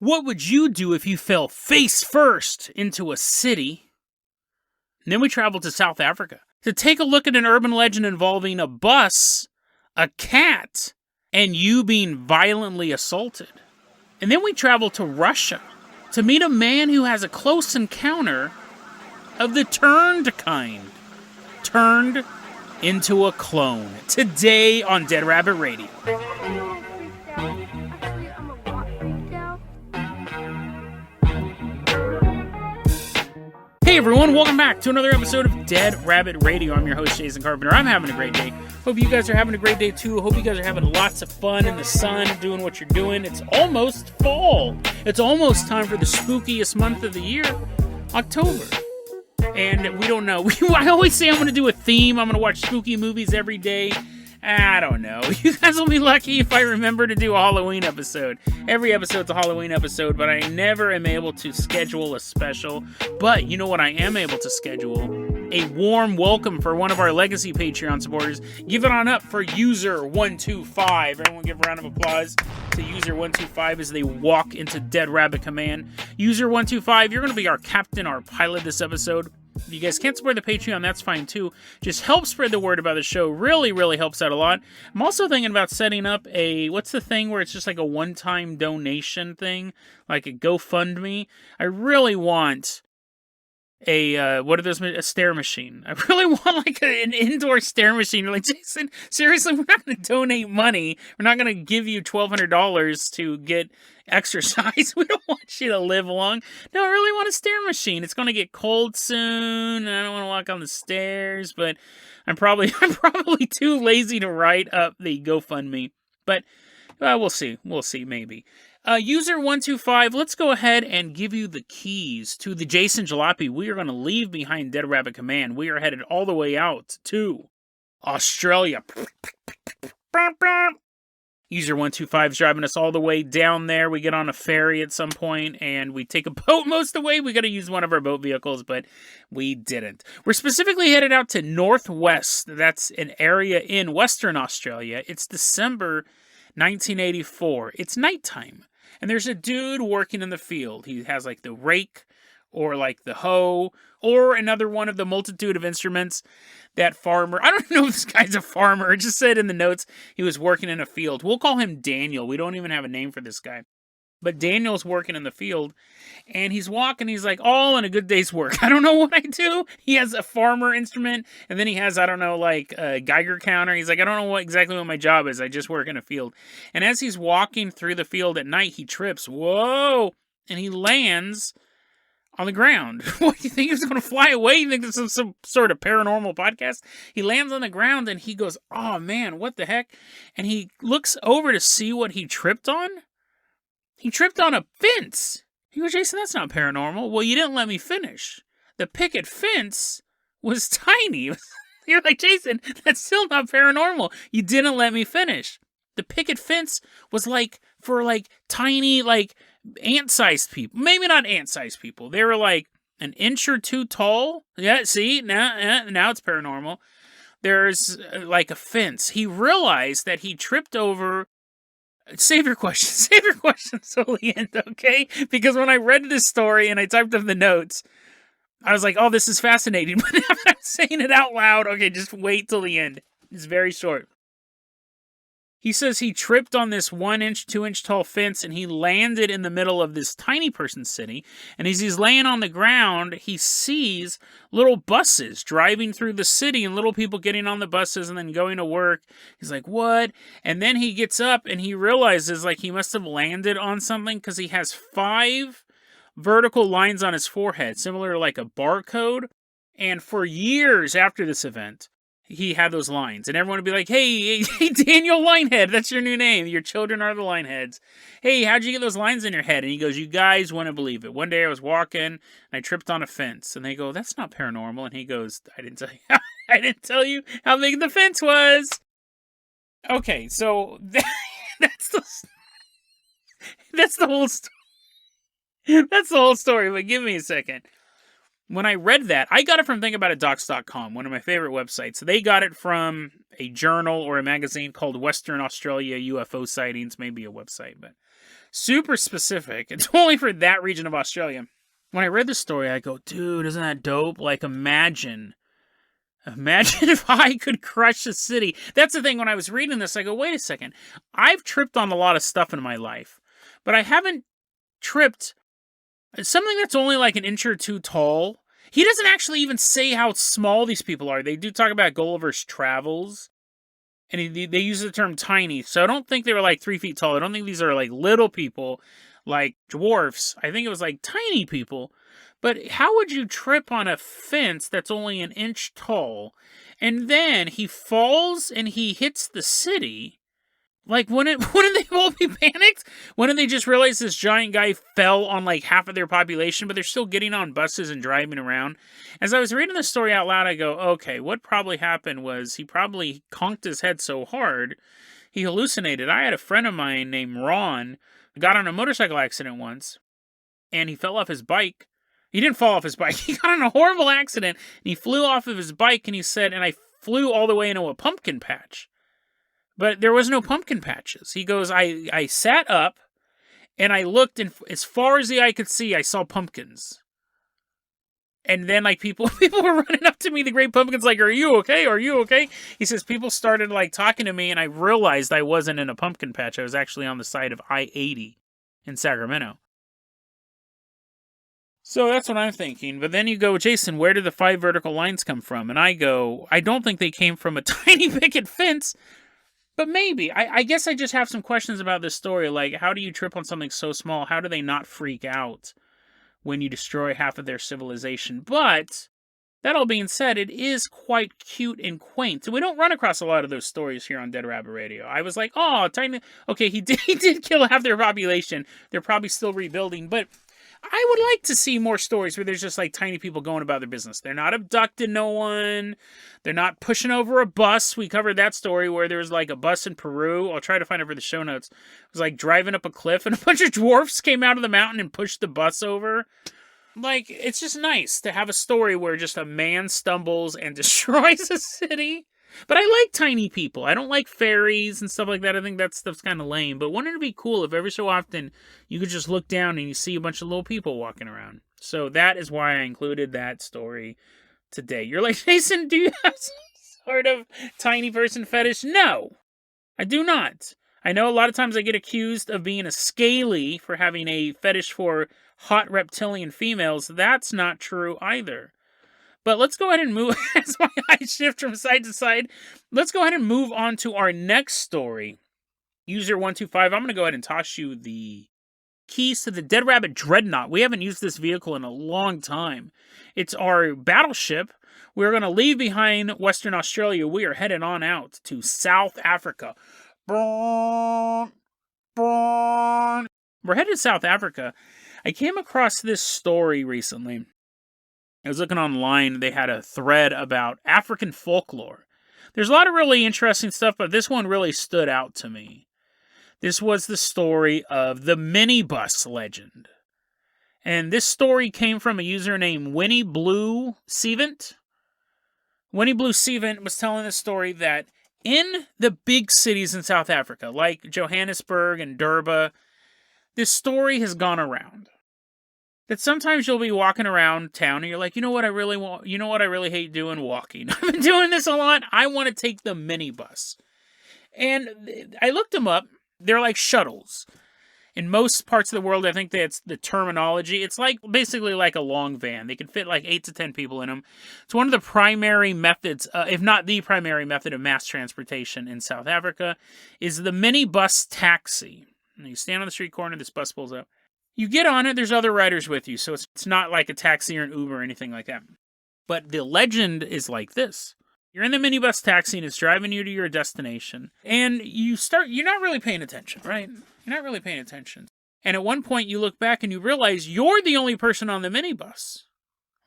What would you do if you fell face first into a city? And then we traveled to South Africa to take a look at an urban legend involving a bus, a cat, and you being violently assaulted. And then we traveled to Russia to meet a man who has a close encounter of the turned kind. Turned into a clone. Today on Dead Rabbit Radio. Hey everyone, welcome back to another episode of Dead Rabbit Radio. I'm your host, Jason Carpenter. I'm having a great day. Hope you guys are having a great day too. Hope you guys are having lots of fun in the sun, doing what you're doing. It's almost fall. It's almost time for the spookiest month of the year, October. And we don't know. I always say I'm going to do a theme. I'm going to watch spooky movies every day. I don't know. You guys will be lucky if I remember to do a Halloween episode. Every episode's a Halloween episode, but I never am able to schedule a special. But you know what I am able to schedule? A warm welcome for one of our legacy Patreon supporters. Give it on up for User125. Everyone give a round of applause to User125 as they walk into Dead Rabbit Command. User125, you're going to be our captain, our pilot this episode. If you guys can't support the Patreon, that's fine too. Just help spread the word about the show. Really, really helps out a lot. I'm also thinking about setting up what's the thing where it's just like a one-time donation thing? Like a GoFundMe. I really want a stair machine. I really want like an indoor stair machine. You're like, Jason, seriously, we're not going to donate money. We're not going to give you $1,200 to get exercise. We don't want you to live long. No, I really want a stair machine. It's going to get cold soon. And I don't want to walk on the stairs, but I'm probably too lazy to write up the GoFundMe. But we'll see. We'll see, maybe. User125, let's go ahead and give you the keys to the Jason Jalopy. We are going to leave behind Dead Rabbit Command. We are headed all the way out to Australia. User125 is driving us all the way down there. We get on a ferry at some point, and we take a boat most of the way. We got to use one of our boat vehicles, but we didn't. We're specifically headed out to Northwest. That's an area in Western Australia. It's December 1984. It's nighttime. And there's a dude working in the field. He has like the rake or like the hoe or another one of the multitude of instruments that farmer. I don't know if this guy's a farmer. It just said in the notes he was working in a field. We'll call him Daniel. We don't even have a name for this guy. But Daniel's working in the field, and he's walking, he's like, all in a good day's work. I don't know what I do. He has a farmer instrument, and then he has, I don't know, like a Geiger counter. He's like, I don't know exactly what my job is. I just work in a field. And as he's walking through the field at night, he trips. Whoa! And he lands on the ground. What, do you think he was going to fly away? You think this is some sort of paranormal podcast? He lands on the ground, and he goes, oh, man, what the heck? And he looks over to see what he tripped on. He tripped on a fence. He goes, Jason, that's not paranormal. Well, you didn't let me finish. The picket fence was tiny. You're like, Jason, that's still not paranormal. You didn't let me finish. The picket fence was like for like tiny, like ant-sized people. Maybe not ant-sized people. They were like an inch or two tall. Yeah, see, now it's paranormal. There's like a fence. He realized that he tripped over. Save your questions till the end, okay? Because when I read this story and I typed up the notes, I was like, oh, this is fascinating. But now I'm saying it out loud. Okay, just wait till the end. It's very short. He says he tripped on this 1 inch, 2 inch tall fence, and he landed in the middle of this tiny person city. And as he's laying on the ground, he sees little buses driving through the city and little people getting on the buses and then going to work. He's like, what? And then he gets up and he realizes like he must have landed on something because he has 5 vertical lines on his forehead, similar to like a barcode. And for years after this event, he had those lines, and everyone would be like, hey, Daniel Linehead, that's your new name. Your children are the Lineheads. Hey, how'd you get those lines in your head? And he goes, you guys wouldn't believe it. One day I was walking, and I tripped on a fence. And they go, that's not paranormal. And he goes, I didn't tell you how big the fence was. Okay, so that's the whole story. That's the whole story, but give me a second. When I read that, I got it from thinkaboutitdocs.com, one of my favorite websites. They got it from a journal or a magazine called Western Australia UFO Sightings, maybe a website. But Super specific. It's only for that region of Australia. When I read the story, I go, dude, isn't that dope? Like, imagine if I could crush a city. That's the thing, when I was reading this, I go, wait a second. I've tripped on a lot of stuff in my life, but I haven't tripped something that's only like an inch or two tall. He doesn't actually even say how small these people are. They do talk about Gulliver's Travels, and they use the term tiny, so I don't think they were like 3 feet tall. I don't think these are like little people, like dwarfs. I think it was like tiny people. But how would you trip on a fence that's only an inch tall, and then he falls and he hits the city? Like, wouldn't they all be panicked? Wouldn't they just realize this giant guy fell on like half of their population, but they're still getting on buses and driving around? As I was reading the story out loud, I go, okay, what probably happened was he probably conked his head so hard, he hallucinated. I had a friend of mine named Ron who got in a motorcycle accident once, and he fell off his bike. He didn't fall off his bike. He got in a horrible accident, and he flew off of his bike, and he said, and I flew all the way into a pumpkin patch. But there was no pumpkin patches. He goes, I sat up, and I looked, and as far as the eye could see, I saw pumpkins. And then, like, people were running up to me, the great pumpkins, like, are you okay? Are you okay? He says, people started, like, talking to me, and I realized I wasn't in a pumpkin patch. I was actually on the side of I-80 in Sacramento. So that's what I'm thinking. But then you go, Jason, where did the 5 vertical lines come from? And I go, I don't think they came from a tiny picket fence, but maybe. I guess I just have some questions about this story. Like, how do you trip on something so small? How do they not freak out when you destroy half of their civilization? But that all being said, it is quite cute and quaint. So we don't run across a lot of those stories here on Dead Rabbit Radio. I was like, oh, tiny. Okay, he did kill half their population. They're probably still rebuilding, but I would like to see more stories where there's just like tiny people going about their business. They're not abducting no one. They're not pushing over a bus. We covered that story where there was like a bus in Peru. I'll try to find it for the show notes. It was like driving up a cliff and a bunch of dwarfs came out of the mountain and pushed the bus over. Like, it's just nice to have a story where just a man stumbles and destroys a city. But I like tiny people. I don't like fairies and stuff like that. I think that stuff's kind of lame. But wouldn't it be cool if every so often you could just look down and you see a bunch of little people walking around? So that is why I included that story today. You're like, Jason, do you have some sort of tiny person fetish? No, I do not. I know a lot of times I get accused of being a scaly for having a fetish for hot reptilian females. That's not true either. But let's go ahead and move, as my eyes shift from side to side, let's go ahead and move on to our next story. User 125, I'm going to go ahead and toss you the keys to the Dead Rabbit Dreadnought. We haven't used this vehicle in a long time. It's our battleship. We're going to leave behind Western Australia. We are headed on out to South Africa. We're headed to South Africa. I came across this story recently. I was looking online, they had a thread about African folklore. There's a lot of really interesting stuff, but this one really stood out to me. This was the story of the minibus legend. And this story came from a user named Winnie Blue Sevent. Winnie Blue Sevent was telling the story that in the big cities in South Africa, like Johannesburg and Durban, this story has gone around. That sometimes you'll be walking around town and you're like, you know what I really want? You know what I really hate doing? Walking. I've been doing this a lot. I want to take the minibus. And I looked them up. They're like shuttles. In most parts of the world, I think that's the terminology. It's like basically like a long van. They can fit like 8 to 10 people in them. It's one of the primary methods, if not the primary method of mass transportation in South Africa, is the minibus taxi. And you stand on the street corner, this bus pulls up. You get on it, there's other riders with you, so it's not like a taxi or an Uber or anything like that. But the legend is like this. You're in the minibus taxi and it's driving you to your destination. And you're not really paying attention, right? You're not really paying attention. And at one point you look back and you realize you're the only person on the minibus.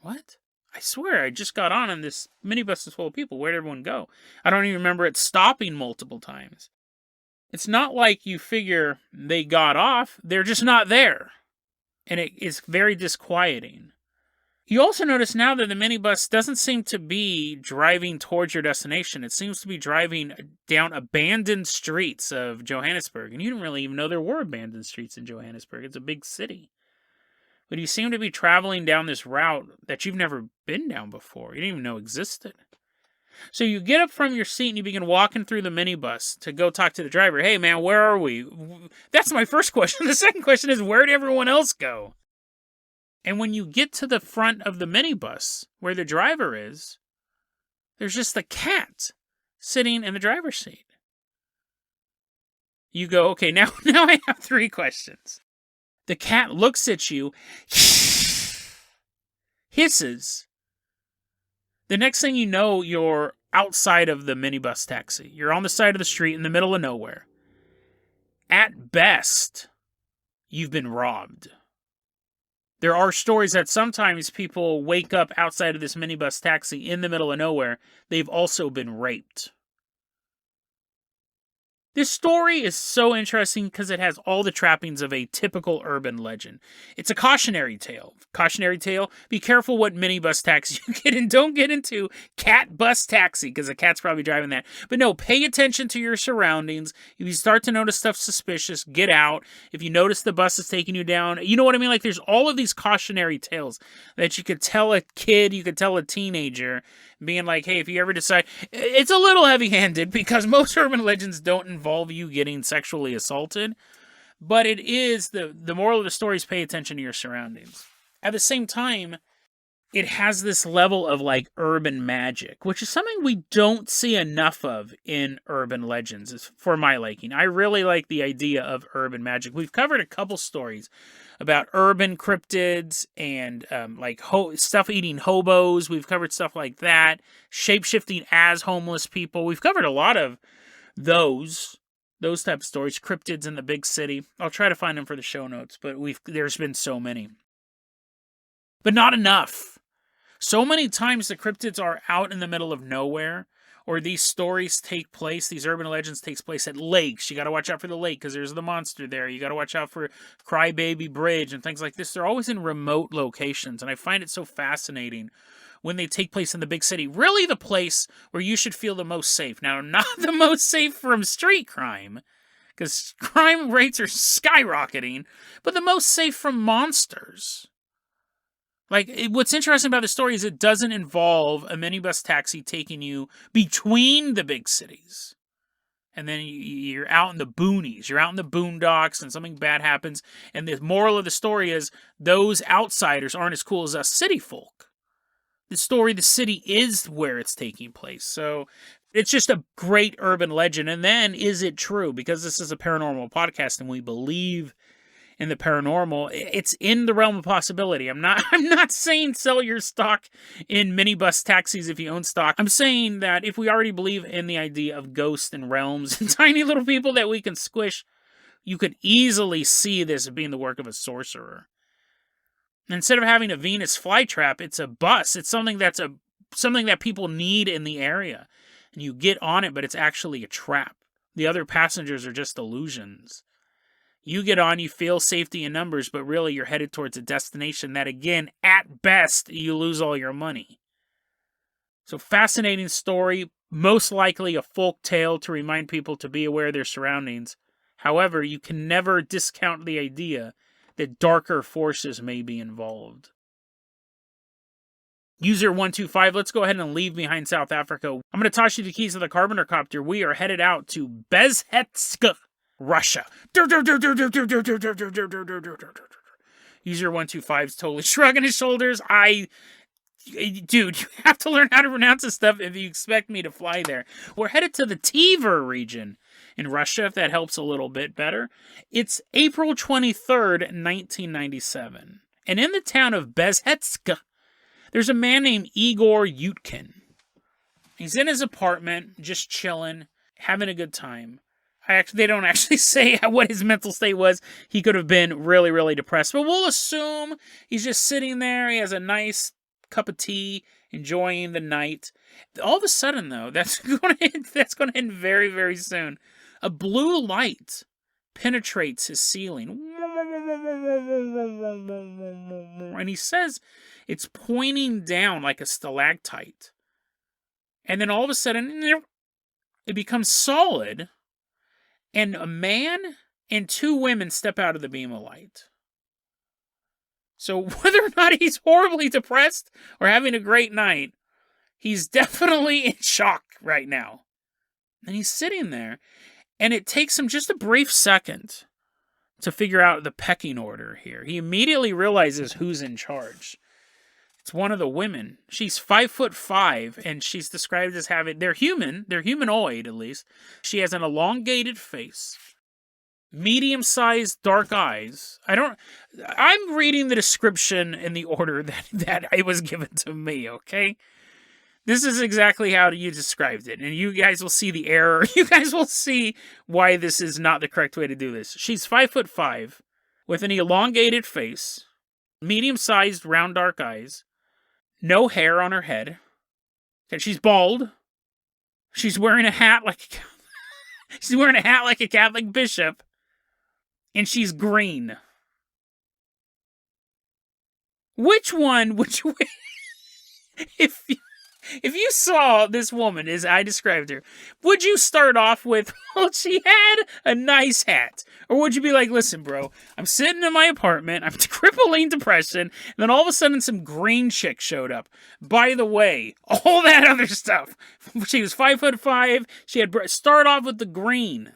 What? I swear, I just got on and this minibus is full of people. Where'd everyone go? I don't even remember it stopping multiple times. It's not like you figure they got off. They're just not there. And it is very disquieting. You also notice now that the minibus doesn't seem to be driving towards your destination. It seems to be driving down abandoned streets of Johannesburg. And you didn't really even know there were abandoned streets in Johannesburg. It's a big city. But you seem to be traveling down this route that you've never been down before. You didn't even know existed. So you get up from your seat and you begin walking through the minibus to go talk to the driver. Hey, man, where are we? That's my first question. The second question is, where did everyone else go? And when you get to the front of the minibus where the driver is, there's just a cat sitting in the driver's seat. You go, okay, now I have 3 questions. The cat looks at you, hisses. The next thing you know, you're outside of the minibus taxi. You're on the side of the street in the middle of nowhere. At best, you've been robbed. There are stories that sometimes people wake up outside of this minibus taxi in the middle of nowhere. They've also been raped. This story is so interesting because it has all the trappings of a typical urban legend. It's a cautionary tale. Cautionary tale, be careful what minibus taxi you get in. Don't get into cat bus taxi because the cat's probably driving that. But no, pay attention to your surroundings. If you start to notice stuff suspicious, get out. If you notice the bus is taking you down, you know what I mean? Like there's all of these cautionary tales that you could tell a kid, you could tell a teenager, being like, hey, if you ever decide, it's a little heavy-handed because most urban legends don't involve you getting sexually assaulted, but it is, the moral of the story is pay attention to your surroundings. At the same time, it has this level of like urban magic, which is something we don't see enough of in urban legends, for my liking. I really like the idea of urban magic. We've covered a couple stories about urban cryptids and stuff-eating hobos. We've covered stuff like that, shape-shifting as homeless people. We've covered a lot of those type of stories, cryptids in the big city. I'll try to find them for the show notes, but there's been so many. But not enough. So many times the cryptids are out in the middle of nowhere, or these stories take place, these urban legends takes place at lakes. You got to watch out for the lake because there's the monster there. You got to watch out for Crybaby Bridge and things like this. They're always in remote locations, and I find it so fascinating when they take place in the big city. Really the place where you should feel the most safe. Now, not the most safe from street crime, because crime rates are skyrocketing, but the most safe from monsters. What's interesting about the story is it doesn't involve a minibus taxi taking you between the big cities. And then you're out in the boonies, you're out in the boondocks, and something bad happens. And the moral of the story is those outsiders aren't as cool as us city folk. The city is where it's taking place. So it's just a great urban legend. And then, is it true? Because this is a paranormal podcast and we believe in the paranormal, it's in the realm of possibility. I'm not saying sell your stock in minibus taxis if you own stock. I'm saying that if we already believe in the idea of ghosts and realms and tiny little people that we can squish, you could easily see this being the work of a sorcerer. Instead of having a Venus flytrap, it's a bus. It's something that people need in the area. And you get on it, but it's actually a trap. The other passengers are just illusions. You get on, you feel safety in numbers, but really you're headed towards a destination that, again, at best, you lose all your money. So fascinating story, most likely a folk tale to remind people to be aware of their surroundings. However, you can never discount the idea that darker forces may be involved. User 125, let's go ahead and leave behind South Africa. I'm going to toss you the keys of the Carpenter copter. We are headed out to Bezhetsk, Russia. User 125 is totally shrugging his shoulders. Dude, you have to learn how to pronounce this stuff if you expect me to fly there. We're headed to the Tver region in Russia, if that helps a little bit better. It's April 23rd, 1997. And in the town of Bezhetsk, there's a man named Igor Yutkin. He's in his apartment, just chilling, having a good time. They don't actually say what his mental state was. He could have been really, really depressed. But we'll assume he's just sitting there. He has a nice cup of tea, enjoying the night. All of a sudden, though, that's going to end very, very soon. A blue light penetrates his ceiling. And he says It's pointing down like a stalactite. And then all of a sudden, it becomes solid, and a man and two women step out of the beam of light. So whether or not he's horribly depressed or having a great night, he's definitely in shock right now. And he's sitting there, and it takes him just a brief second to figure out the pecking order here. He immediately realizes who's in charge. It's one of the women. She's 5'5", and she's described as having, they're humanoid at least. She has an elongated face, medium-sized dark eyes. I'm reading the description in the order that it was given to me, okay? This is exactly how you described it, and you guys will see the error. You guys will see why this is not the correct way to do this. She's 5'5", with an elongated face, medium-sized round dark eyes, no hair on her head, and she's bald. She's wearing a hat like a Catholic bishop, and she's green. Which one would you, if you saw this woman as I described her, would you start off with, well, she had a nice hat? Or would you be like, listen, bro, I'm sitting in my apartment, I'm crippling depression, and then all of a sudden some green chick showed up. By the way, all that other stuff. She was 5'5", she had, start off with the green.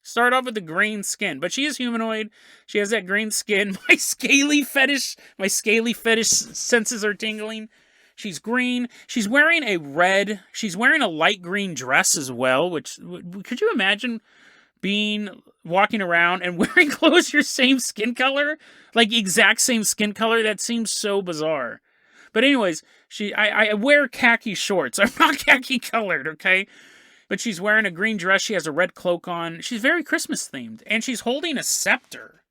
Start off with the green skin. But she is humanoid, she has that green skin. My scaly fetish senses are tingling. She's green. She's wearing a light green dress as well, which, could you imagine walking around and wearing clothes your same skin color? Like, exact same skin color? That seems so bizarre. But anyways, I wear khaki shorts. I'm not khaki colored, okay? But she's wearing a green dress. She has a red cloak on. She's very Christmas themed. And she's holding a scepter.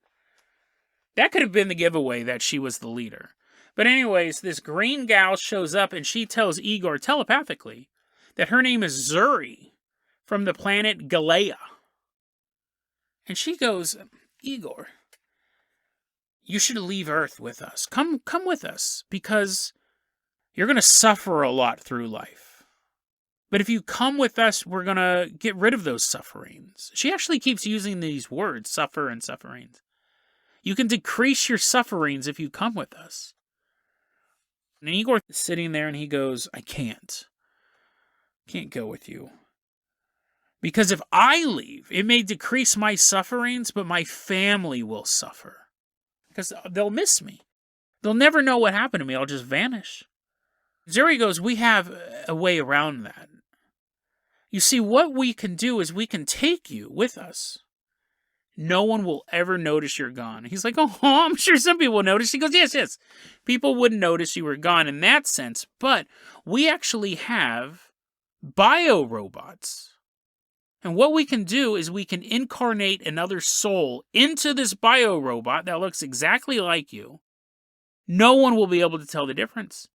That could have been the giveaway that she was the leader. But anyways, this green gal shows up and she tells Igor telepathically that her name is Zuri from the planet Galea. And she goes, Igor, you should leave Earth with us. Come with us, because you're going to suffer a lot through life. But if you come with us, we're going to get rid of those sufferings. She actually keeps using these words, suffer and sufferings. You can decrease your sufferings if you come with us. And Igor is sitting there and he goes, I can't go with you. Because if I leave, it may decrease my sufferings, but my family will suffer. Because they'll miss me. They'll never know what happened to me. I'll just vanish. Zuri goes, we have a way around that. You see, what we can do is we can take you with us. No one will ever notice you're gone. He's like, oh, I'm sure some people will notice. He goes, yes. People wouldn't notice you were gone in that sense, but we actually have bio-robots. And what we can do is we can incarnate another soul into this bio-robot that looks exactly like you. No one will be able to tell the difference.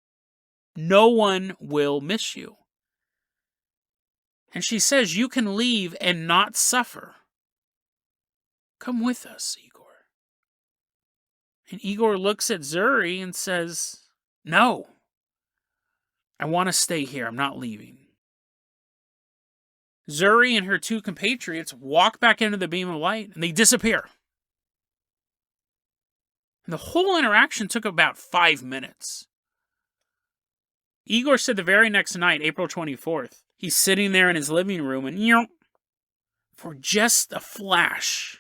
No one will miss you. And she says, you can leave and not suffer. Come with us, Igor. And Igor looks at Zuri and says, no. I want to stay here. I'm not leaving. Zuri and her two compatriots walk back into the beam of light, and they disappear. And the whole interaction took about 5 minutes. Igor said the very next night, April 24th, he's sitting there in his living room, and for just a flash,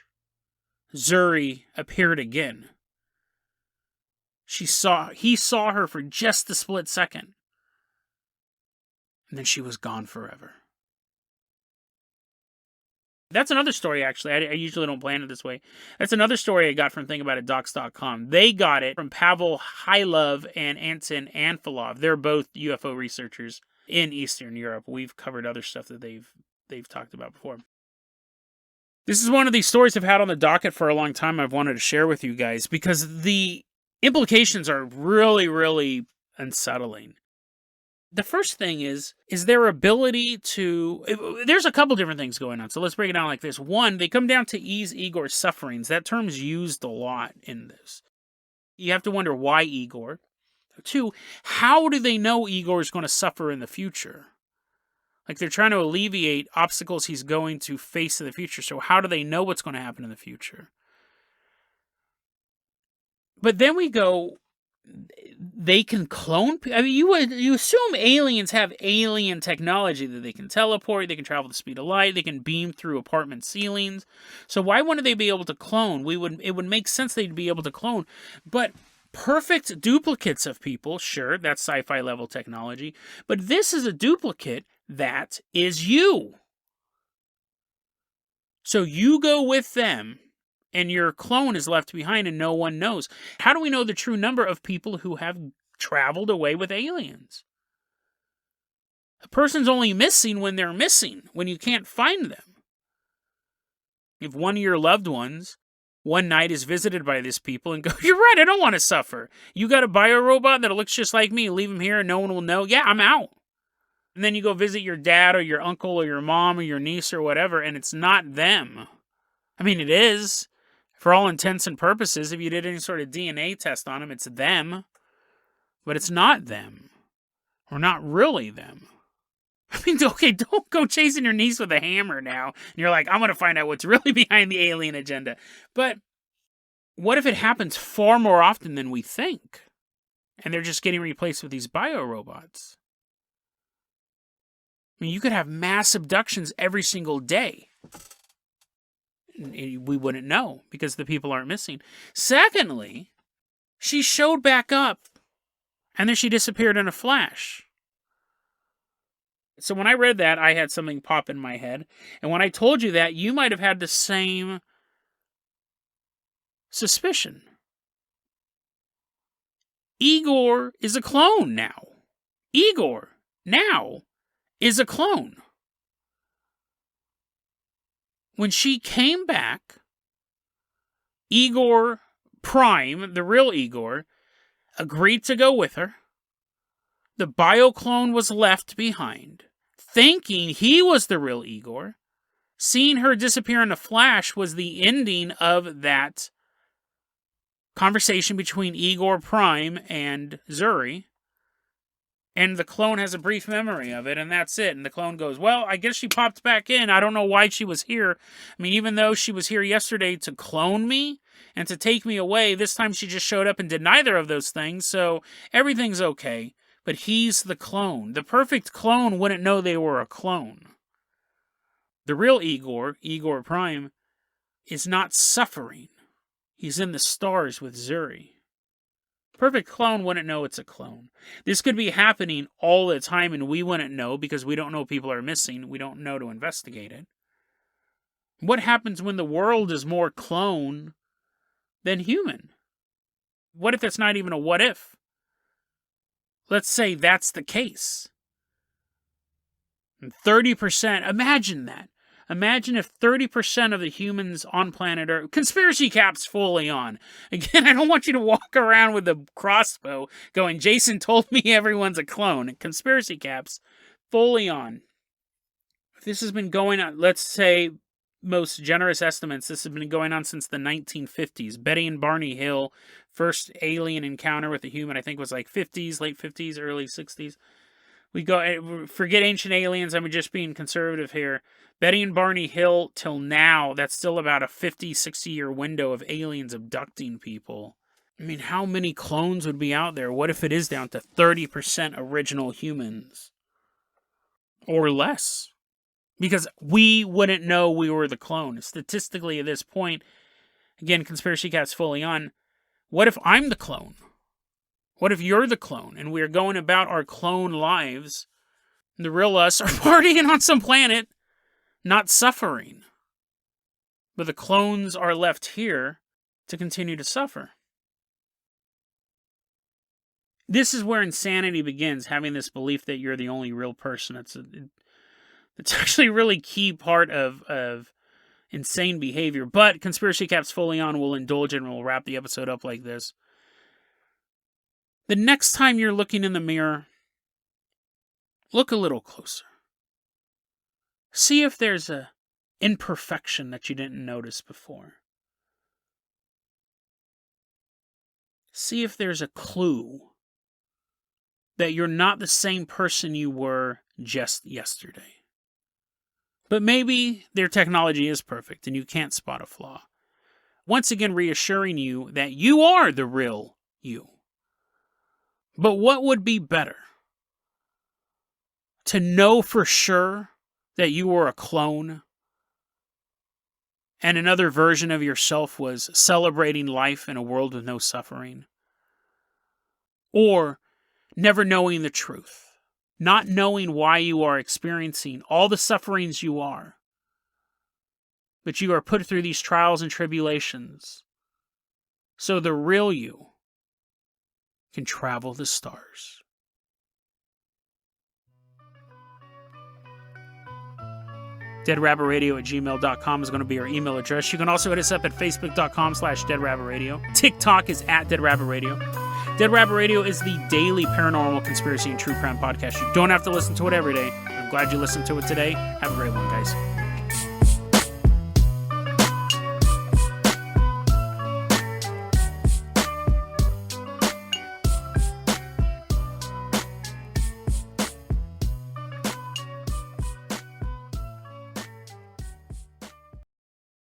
Zuri appeared again. He saw her for just a split second. And then she was gone forever. That's another story, actually. I usually don't plan it this way. That's another story I got from thinkaboutitdocs.com. They got it from Pavel Hylov and Anton Anfilov. They're both UFO researchers in Eastern Europe. We've covered other stuff that they've talked about before. This is one of these stories I've had on the docket for a long time I've wanted to share with you guys because the implications are really, really unsettling. The first thing is their ability to... There's a couple different things going on, so let's break it down like this. One, they come down to ease Igor's sufferings. That term's used a lot in this. You have to wonder why Igor. Two, how do they know Igor is going to suffer in the future? Like, they're trying to alleviate obstacles he's going to face in the future. So how do they know what's going to happen in the future? But then we go, they can clone. I mean, you assume aliens have alien technology that they can teleport, they can travel the speed of light, they can beam through apartment ceilings. So why wouldn't they be able to clone? It would make sense they'd be able to clone, but perfect duplicates of people, sure, that's sci-fi level technology, but this is a duplicate that is you. So you go with them, and your clone is left behind and no one knows. How do we know the true number of people who have traveled away with aliens? A person's only missing when they're missing, when you can't find them. If one of your loved ones one night is visited by these people and go, you're right, I don't want to suffer. You got a biorobot that looks just like me, leave him here and no one will know. Yeah, I'm out. And then you go visit your dad or your uncle or your mom or your niece or whatever, and it's not them. I mean, it is. For all intents and purposes, if you did any sort of DNA test on them, it's them. But it's not them. Or not really them. I mean, okay, don't go chasing your niece with a hammer now. And you're like, I'm going to find out what's really behind the alien agenda. But what if it happens far more often than we think? And they're just getting replaced with these biorobots. I mean, you could have mass abductions every single day. We wouldn't know because the people aren't missing. Secondly, she showed back up and then she disappeared in a flash. So when I read that, I had something pop in my head. And when I told you that, you might have had the same suspicion. Igor is a clone now. Igor now is a clone. When she came back, Igor Prime, the real Igor, agreed to go with her. The bioclone was left behind, thinking he was the real Igor. Seeing her disappear in a flash was the ending of that conversation between Igor Prime and Zuri. And the clone has a brief memory of it, and that's it. And the clone goes, well, I guess she popped back in. I don't know why she was here. I mean, even though she was here yesterday to clone me and to take me away, this time she just showed up and did neither of those things, so everything's okay. But he's the clone. The perfect clone wouldn't know they were a clone. The real Igor, Igor Prime, is not suffering. He's in the stars with Zuri. Perfect clone wouldn't know it's a clone. This could be happening all the time and we wouldn't know because we don't know people are missing. We don't know to investigate it. What happens when the world is more clone than human? What if it's not even a what if? Let's say that's the case. And 30%, imagine that. Imagine if 30% of the humans on planet Earth, conspiracy caps fully on. Again, I don't want you to walk around with a crossbow going, Jason told me everyone's a clone. Conspiracy caps fully on. If this has been going on, let's say, most generous estimates, this has been going on since the 1950s. Betty and Barney Hill, first alien encounter with a human, I think was like 50s, late 50s, early 60s. We go, forget ancient aliens, I'm just being conservative here. Betty and Barney Hill till now, that's still about a 50, 60-year window of aliens abducting people. I mean, how many clones would be out there? What if it is down to 30% original humans? Or less? Because we wouldn't know we were the clone. Statistically, at this point, again, conspiracy cats fully on, what if I'm the clone? What if you're the clone and we're going about our clone lives and the real us are partying on some planet, not suffering? But the clones are left here to continue to suffer. This is where insanity begins, having this belief that you're the only real person. It's actually a really key part of insane behavior. But Conspiracy Caps fully on will indulge and we'll wrap the episode up like this. The next time you're looking in the mirror, look a little closer. See if there's an imperfection that you didn't notice before. See if there's a clue that you're not the same person you were just yesterday. But maybe their technology is perfect and you can't spot a flaw. Once again, reassuring you that you are the real you. But what would be better? To know for sure that you were a clone and another version of yourself was celebrating life in a world with no suffering? Or never knowing the truth, not knowing why you are experiencing all the sufferings you are, but you are put through these trials and tribulations so the real you can travel the stars. DeadRabbitRadio@gmail.com is going to be our email address. You can also hit us up at Facebook.com/DeadRabbitRadio. TikTok is @DeadRabbitRadio. Dead Rabbit Radio is the daily paranormal conspiracy and true crime podcast. You don't have to listen to it every day. I'm glad you listened to it today. Have a great one, guys.